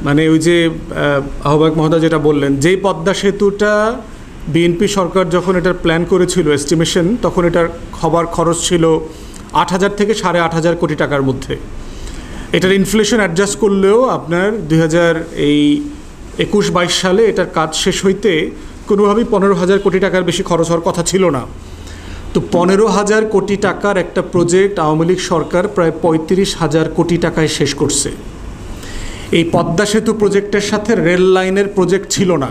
মানে ওই যে আহ্বায়ক মহোদয় যেটা বললেন, যেই পদ্মা সেতুটা বিএনপি সরকার যখন এটার প্ল্যান করেছিল এস্টিমেশন, তখন এটার হবার খরচ ছিল 8,000 থেকে 8,500 কোটি টাকার মধ্যে। এটার ইনফ্লেশন অ্যাডজাস্ট করলেও আপনার 2021-22 সালে এটার কাজ শেষ হইতে কোনোভাবেই 15,000 কোটি টাকার বেশি খরচ হওয়ার কথা ছিল না। তো 15,000 কোটি টাকার একটা প্রজেক্ট আওয়ামী লীগ সরকার প্রায় 35,000 কোটি টাকায় শেষ করছে। এই পদ্মা সেতু প্রজেক্টের সাথে রেল লাইনের প্রজেক্ট ছিল না,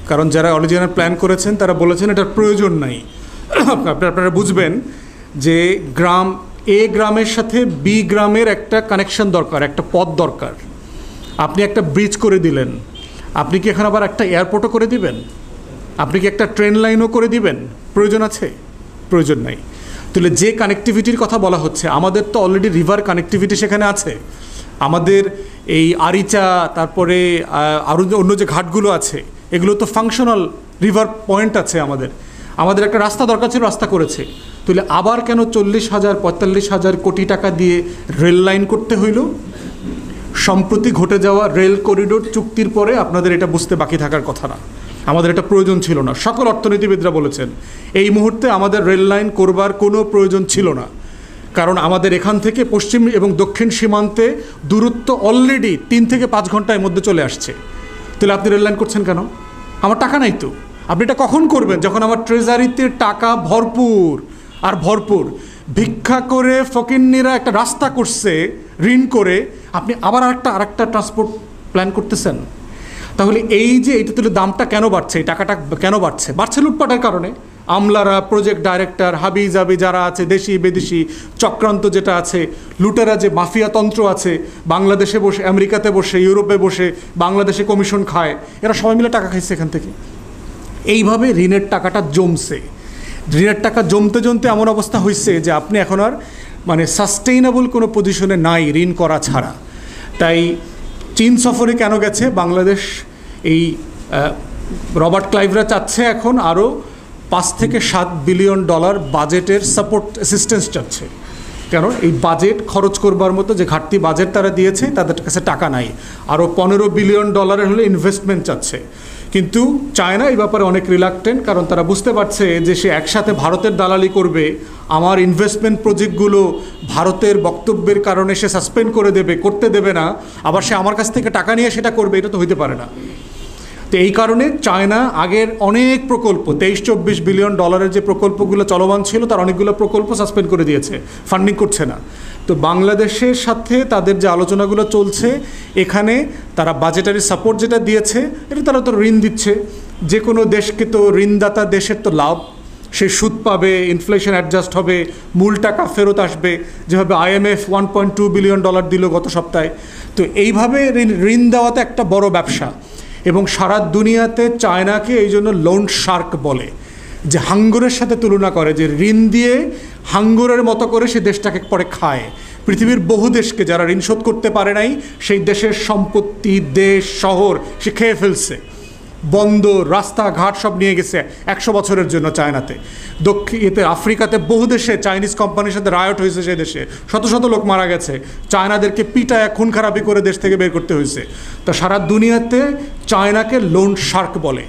কারণ যারা অরিজিনাল প্ল্যান করেছেন তারা বলেছেন এটার প্রয়োজন নাই। আপনারা বুঝবেন যে গ্রামের সাথে বি গ্রামের একটা কানেকশন দরকার, একটা পথ দরকার। আপনি একটা ব্রিজ করে দিলেন, আপনি কি এখন আবার একটা এয়ারপোর্টও করে দিবেন? আপনি কি একটা ট্রেন লাইনও করে দিবেন? প্রয়োজন আছে? প্রয়োজন নাই। তাহলে যে কানেক্টিভিটির কথা বলা হচ্ছে, আমাদের তো অলরেডি রিভার কানেক্টিভিটি সেখানে আছে। আমাদের এই আরিচা, তারপরে আরও অন্য যে ঘাটগুলো আছে, এগুলো তো ফাংশনাল রিভার পয়েন্ট আছে। আমাদের একটা রাস্তা দরকার ছিল, রাস্তা করেছে। তাহলে আবার কেন 40,000-45,000 কোটি টাকা দিয়ে রেল লাইন করতে হইল? সম্প্রতি ঘটে যাওয়া রেল করিডোর চুক্তির পরে আপনাদের এটা বুঝতে বাকি থাকার কথা না। আমাদের এটা প্রয়োজন ছিল না। সকল অর্থনীতিবিদরা বলেছেন এই মুহূর্তে আমাদের রেল লাইন করবার কোনো প্রয়োজন ছিল না, কারণ আমাদের এখান থেকে পশ্চিম এবং দক্ষিণ সীমান্তে দূরত্ব অলরেডি 3 থেকে 5 ঘন্টার মধ্যে চলে আসছে। তাহলে আপনি রেল লাইন করছেন কেন? আমার টাকা নাই তো। আপনি এটা কখন করবেন? যখন আমার ট্রেজারিতে টাকা ভরপুর আর ভরপুর। ভিক্ষা করে ফকিন্নিরা একটা রাস্তা করছে ঋণ করে, আপনি আবার আরেকটা ট্রান্সপোর্ট প্ল্যান করতেছেন। তাহলে এই যে এইটা, তাহলে দামটা কেন বাড়ছে? এই টাকাটা কেন বাড়ছে? লুটপাটের কারণে। আমলারা, প্রজেক্ট ডাইরেক্টর, হাবি জাবি যারা আছে, দেশি বিদেশি চক্রান্ত যেটা আছে, লুটেরা যে মাফিয়া তন্ত্র আছে, বাংলাদেশে বসে, আমেরিকাতে বসে, ইউরোপে বসে বাংলাদেশে কমিশন খায়, এরা সবাই মিলে টাকা খাইছে এখান থেকে। এইভাবে ঋণের টাকাটা জমছে। ঋণের টাকা জমতে জমতে এমন অবস্থা হয়েছে যে আপনি এখন আর মানে সাস্টেইনেবল কোনো পজিশনে নাই ঋণ করা ছাড়া। তাই চীন সফরে কেন গেছে বাংলাদেশ? এই রবার্ট ক্লাইভরা চাচ্ছে এখন আরও $5 থেকে $7 বিলিয়ন বাজেটের সাপোর্ট অ্যাসিস্ট্যান্স চাচ্ছে। কেন? এই বাজেট খরচ করবার মতো যে ঘাটতি বাজেট তারা দিয়েছে, তাদের কাছে টাকা নাই। আরও $15 বিলিয়ন হলে ইনভেস্টমেন্ট চাচ্ছে। কিন্তু চায়না এই ব্যাপারে অনেক রিলাক্টেন্ট, কারণ তারা বুঝতে পারছে যে সে একসাথে ভারতের দালালি করবে, আমার ইনভেস্টমেন্ট প্রজেক্টগুলো ভারতের বক্তব্যের কারণে সে সাসপেন্ড করতে দেবে না, আবার সে আমার কাছ থেকে টাকা নিয়ে সেটা করবে, এটা তো হইতে পারে না। তো এই কারণে চায়না আগের অনেক প্রকল্প, 23-24 বিলিয়ন ডলারের যে প্রকল্পগুলো চলমান ছিল, তার অনেকগুলো প্রকল্প সাসপেন্ড করে দিয়েছে, ফান্ডিং করছে না। তো বাংলাদেশের সাথে তাদের যে আলোচনাগুলো চলছে, এখানে তারা বাজেটারি সাপোর্ট যেটা দিয়েছে, এটা তারা তো ঋণ দিচ্ছে। যে কোনো দেশকে তো ঋণদাতা দেশের তো লাভ, সে সুদ পাবে, ইনফ্লেশন অ্যাডজাস্ট হবে, মূল টাকা ফেরত আসবে। যেভাবে IMF $1.2 বিলিয়ন দিল গত সপ্তাহে। তো এইভাবে ঋণ দেওয়াতে একটা বড় ব্যবসা, এবং সারা দুনিয়াতে চায়নাকে এই জন্য লোন শার্ক বলে, যে হাঙ্গরের সাথে তুলনা করে, যে ঋণ দিয়ে হাঙ্গরের মতো করে সে দেশটাকে পরে খায়। পৃথিবীর বহু দেশকে যারা ঋণ শোধ করতে পারে নাই, সেই দেশের সম্পত্তি, দেশ, শহর সে খেয়ে ফেলছে। বন্দর, রাস্তাঘাট সব নিয়ে গেছে 100 বছরের জন্য চায়নাতে। আফ্রিকাতে বহু দেশে চাইনিজ কোম্পানির সাথে রায়ট হয়েছে, সেই দেশে শত শত লোক মারা গেছে। চায়নাদেরকে পিটায় খুন খারাপি করে দেশ থেকে বের করতে হয়েছে। তো সারা দুনিয়াতে চায়নাকে লোন শার্ক বলে।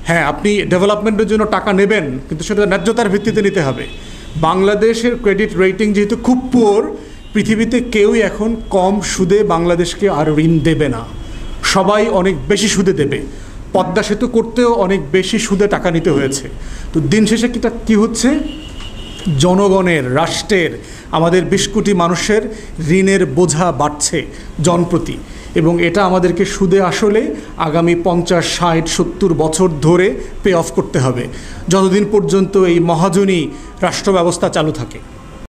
হ্যাঁ, আপনি ডেভেলপমেন্টের জন্য টাকা নেবেন, কিন্তু সেটা ন্যায্যতার ভিত্তিতে নিতে হবে। বাংলাদেশের ক্রেডিট রেটিং যেহেতু খুব পুয়ার, পৃথিবীতে কেউই এখন কম সুদে বাংলাদেশকে আর ঋণ দেবে না, সবাই অনেক বেশি সুদে দেবে। পদ্মা সেতু করতেও অনেক বেশি সুদে টাকা নিতে হয়েছে। তো দিন শেষে কী হচ্ছে? জনগণের, রাষ্ট্রের, আমাদের 20 কোটি মানুষের ঋণের বোঝা বাড়ছে জনপ্রতি, এবং এটা আমাদেরকে সুদে আসলে আগামী 50, 60, 70 বছর ধরে পে অফ করতে হবে, যতদিন পর্যন্ত এই মহাজনী রাষ্ট্র ব্যবস্থা চালু থাকে।